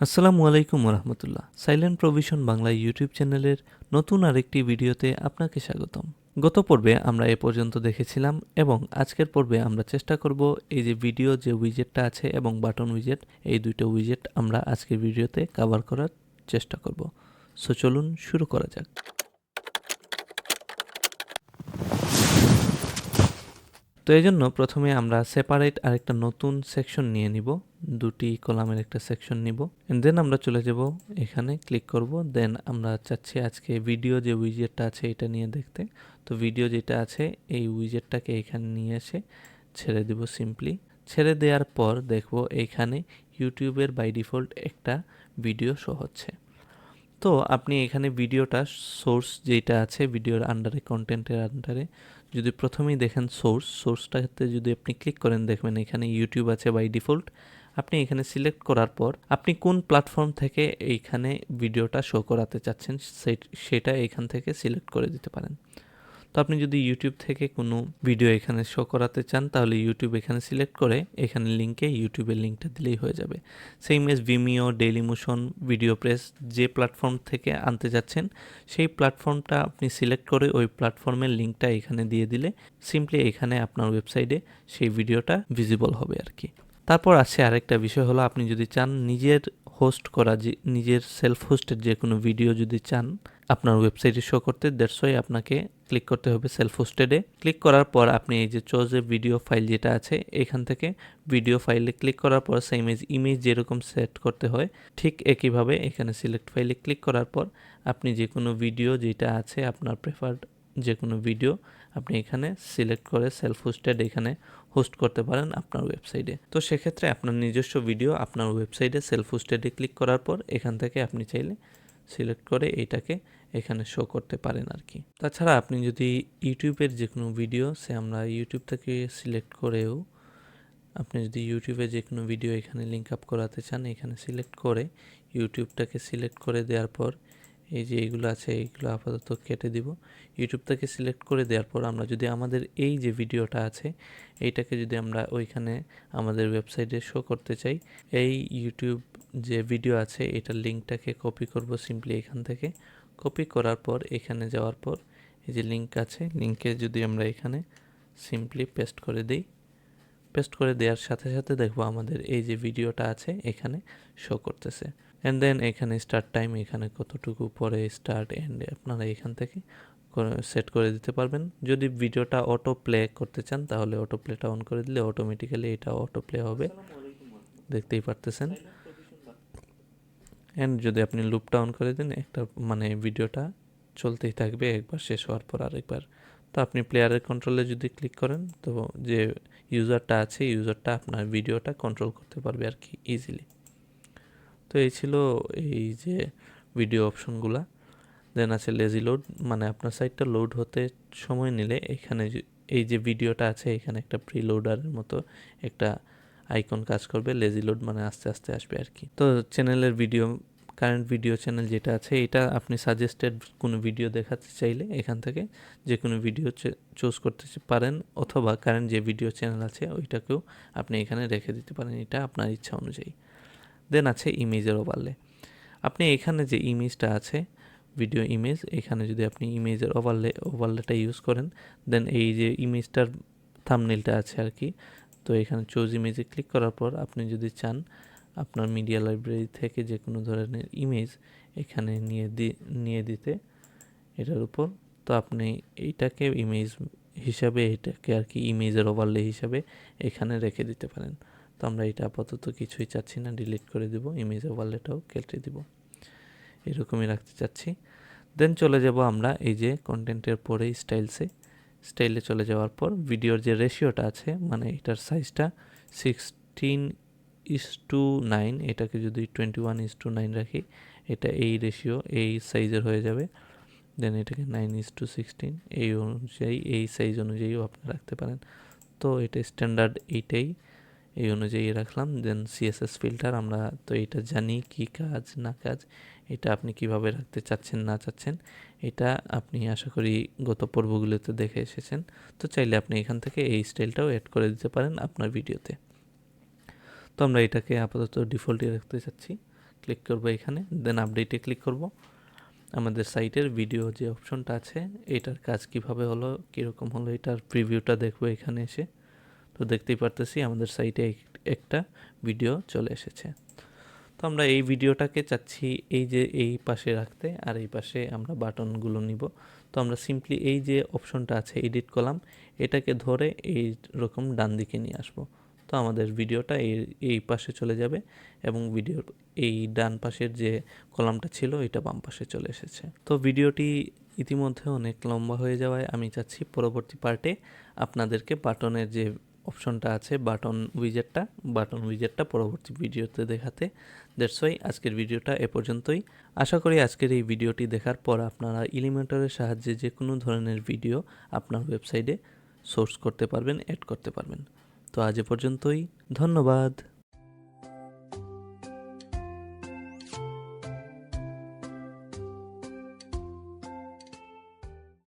আসসালামু আলাইকুম রহমতুল্লাহ। Silent provision Bangla YouTube চ্যানেলের নতুন আরেকটি ভিডিওতে আপনাকে স্বাগতম। গত পর্বে আমরা এ পর্যন্ত দেখেছিলাম এবং আজকের পর্বে আমরা চেষ্টা করব এই যে ভিডিও যে উইজেটটা আছে এবং বাটন উইজেট, এই দুটো উইজেট আমরা আজকের ভিডিওতে কভার করার চেষ্টা করব। সো চলুন শুরু করা যাক। তো এই জন্য প্রথমে আমরা সেপারেট আরেকটা নতুন সেকশন নিয়ে নিব, দুটি কলামের একটা সেকশন নিব, এন্ড দেন আমরা চলে যাব এখানে ক্লিক করব। দেন আমরা চাচ্ছি আজকে ভিডিও যে উইজেটটা আছে এটা নিয়ে দেখতে। তো ভিডিও যেটা আছে এই উইজেটটাকে এখানে নিয়ে এসে ছেড়ে দিব। সিম্পলি ছেড়ে দেওয়ার পর দেখব এইখানে ইউটিউবের বাই ডিফল্ট একটা ভিডিও শো হচ্ছে। তো আপনি এখানে ভিডিওটা সোর্স যেটা আছে ভিডিওর আন্ডারে, কন্টেন্টের আন্ডারে যদি প্রথমেই দেখেন সোর্সটাতে যদি আপনি ক্লিক করেন দেখবেন এখানে ইউটিউব আছে বাই ডিফল্ট। আপনি এখানে সিলেক্ট করার পর আপনি কোন প্ল্যাটফর্ম থেকে এইখানে ভিডিওটা শো করাতে চাচ্ছেন সেটা এখান থেকে সিলেক্ট করে দিতে পারেন। তো আপনি যদি ইউটিউব থেকে কোনো ভিডিও এখানে শো করাতে চান তাহলে ইউটিউব এখানে সিলেক্ট করে এখানে লিঙ্কে ইউটিউবের লিঙ্কটা দিলেই হয়ে যাবে। Same as Vimeo, Dailymotion, VideoPress যে প্ল্যাটফর্ম থেকে আনতে যাচ্ছেন সেই প্ল্যাটফর্মটা আপনি সিলেক্ট করে ওই প্ল্যাটফর্মের লিঙ্কটা এখানে দিয়ে দিলে সিম্পলি এখানে আপনার ওয়েবসাইটে সেই ভিডিওটা ভিজিবল হবে আর কি। তারপর আছে আরেকটা বিষয় হলো, আপনি যদি চান নিজের হোস্ট করা, যে নিজের সেলফ হোস্টেড যে কোনো ভিডিও যদি চান আপনার ওয়েবসাইটে শো করতে, দ্যাটস ওয়াই আপনাকে ক্লিক করতে হবে সেলফ হোস্টেডে। ক্লিক করার পর আপনি এই যে চোজ এ ভিডিও ফাইল যেটা আছে এখান থেকে ভিডিও ফাইলে ক্লিক করার পর সেম এজ ইমেজ যেরকম সেট করতে হয় ঠিক একইভাবে এখানে সিলেক্ট ফাইলে ক্লিক করার পর আপনি যে কোনো ভিডিও যেটা আছে আপনার প্রেফার্ড যে কোনো ভিডিও আপনি এখানে সিলেক্ট করে সেলফ হোস্টেড এখানে হোস্ট করতে পারেন আপনার ওয়েবসাইটে। তো সেক্ষেত্রে আপনার নিজস্ব ভিডিও আপনার ওয়েবসাইটে সেলফ হোস্টেডে ক্লিক করার পর এখান থেকে আপনি চাইলে সিলেক্ট করে এইটাকে এখানে শো করতে পারেন আর কি। তাছাড়া আপনি যদি ইউটিউবের যে কোনো ভিডিও আমরা ইউটিউব থেকে সিলেক্ট করেও আপনি যদি ইউটিউবে যে কোনো ভিডিও এখানে লিঙ্ক আপ করাতে চান এখানে সিলেক্ট করে ইউটিউবটাকে সিলেক্ট করে দেওয়ার পর এই যে এইগুলো আছে এইগুলো আপাতত কেটে দিব। ইউটিউবটাকে সিলেক্ট করে দেওয়ার পর আমরা যদি আমাদের এই যে ভিডিওটা আছে এইটাকে যদি আমরা ওইখানে আমাদের ওয়েবসাইটে শো করতে চাই, এই ইউটিউব যে ভিডিও আছে এটার লিঙ্কটাকে কপি করব সিম্পলি এখান থেকে। কপি করার পর এখানে যাওয়ার পর এই যে লিঙ্ক আছে লিঙ্কে যদি আমরা এখানে সিম্পলি পেস্ট করে দিই, পেস্ট করে দেওয়ার সাথে সাথে দেখবো আমাদের এই যে ভিডিওটা আছে এখানে শো করতেছে। অ্যান্ড দেন এখানে স্টার্ট টাইম এখানে কতটুকু পরে স্টার্ট এন্ড আপনারা এখান থেকে সেট করে দিতে পারবেন। যদি ভিডিওটা অটো প্লে করতে চান তাহলে অটো প্লেটা অন করে দিলে অটোমেটিক্যালি এটা অটো প্লে হবে, দেখতেই পারতেছেন। অ্যান্ড যদি আপনি লুপটা অন করে দেন একটা ভিডিওটা চলতেই থাকবে একবার শেষ হওয়ার পর আরেকবার। তো আপনি প্লেয়ারের কন্ট্রোলে যদি ক্লিক করেন তো যে ইউজারটা আছে ইউজারটা আপনার ভিডিওটা কন্ট্রোল করতে পারবে আর কি ইজিলি। তো এই ছিল এই যে ভিডিও অপশনগুলা। দেন আছে লেজি লোড, আপনার সাইটটা লোড হতে সময় নিলে এখানে এই যে ভিডিওটা আছে এখানে একটা প্রিলোডারের মতো একটা আইকন কাজ করবে। লেজি লোড আস্তে আস্তে আসবে আর কি। তো চ্যানেলের ভিডিও, কারেন্ট ভিডিও চ্যানেল যেটা আছে এটা আপনি সাজেস্টেড কোনো ভিডিও দেখাতে চাইলে এখান থেকে যে কোনো ভিডিও চুজ করতে পারেন, অথবা কারেন্ট যে ভিডিও চ্যানেল আছে ওইটাকেও আপনি এখানে রেখে দিতে পারেন, এটা আপনার ইচ্ছা অনুযায়ী। দেন আছে ইমেজের ওভারলে। আপনি এখানে যে ইমেজটা আছে ভিডিও ইমেজ, এখানে যদি আপনি ইমেজের ওভারলেটা ইউজ করেন দেন এই যে ইমেজটার থাম্বনেইলটা আছে আর কি, তো এখানে চুজ ইমেজে ক্লিক করার পর আপনি যদি চান আপনার মিডিয়া লাইব্রেরি থেকে যে কোনো ধরনের ইমেজ এখানে নিয়ে দিতে এটার উপর, তো আপনি এইটাকে ইমেজ হিসাবে এটাকে আর কি ইমেজের ওভারলে হিসাবে এখানে রেখে দিতে পারেন। তো আমরা এটা আপাতত কিছুই চাচ্ছি না, ডিলিট করে দিব, ইমেজ ওভারলেটাও কেটে দিব, এরকমই রাখতে চাচ্ছি। দেন চলে যাব আমরা এই যে কন্টেন্টের পরে স্টাইলে চলে যাওয়ার পর ভিডিওর যে রেশিওটা আছে এটার সাইজটা 16:9, এটাকে যদি 21:9 রাখি এটা এই রেশিও এই সাইজের হয়ে যাবে। দেন এটাকে 9:16 এই অনুযায়ী এই সাইজ অনুযায়ীও আপনি রাখতে পারেন। তো এটা স্ট্যান্ডার্ড এইটাই, এই অনুযায়ী রাখলাম। দেন সিএসএস ফিল্টার, আমরা তো এটা জানি কি কাজ না কাজ, এটা আপনি কিভাবে রাখতে চাচ্ছেন না চাচ্ছেন এটা আপনি আশা করি গত পর্বগুলোতে দেখে এসেছেন। তো চাইলে আপনি এখান থেকে এই স্টাইলটাও অ্যাড করে দিতে পারেন আপনার ভিডিওতে। তো আমরা এটাকে আপাতত ডিফল্টই রাখতে চাচ্ছি, ক্লিক করব এখানে, দেন আপডেটে ক্লিক করব। আমাদের সাইটের ভিডিও যে অপশনটা আছে এটার কাজ কিভাবে হলো, কীরকম হলো, এটার প্রিভিউটা দেখবো এখানে এসে। তো দেখতেই পারতেছি আমাদের সাইটে একটা ভিডিও চলে এসেছে। তো আমরা এই ভিডিওটাকে চাচ্ছি এই যে এই পাশে রাখতে, আর এই পাশে আমরা বাটনগুলো নিব। তো আমরা সিম্পলি এই যে অপশনটা আছে এডিট কলাম, এটাকে ধরে এই রকম ডান দিকে নিয়ে আসবো। তো আমাদের ভিডিওটা এই পাশে চলে যাবে এবং ভিডিওর এই ডান পাশের যে কলামটা ছিল এটা বাম পাশে চলে এসেছে। তো ভিডিওটি ইতিমধ্যে অনেক লম্বা হয়ে যাওয়ায় আমি চাচ্ছি পরবর্তী পার্টে আপনাদেরকে বাটনের যে অপশনটা আছে বাটন উইজেটটা পরবর্তী ভিডিওতে দেখাতে। দ্যাটস ওয়াই আজকের ভিডিওটা এ পর্যন্তই। আশা করি আজকের এই ভিডিওটি দেখার পর আপনারা এলিমেন্টরের সাহায্যে যে কোনো ধরনের ভিডিও আপনার ওয়েবসাইটে সোর্স করতে পারবেন, অ্যাড করতে পারবেন। তো আজ এ পর্যন্তই, ধন্যবাদ।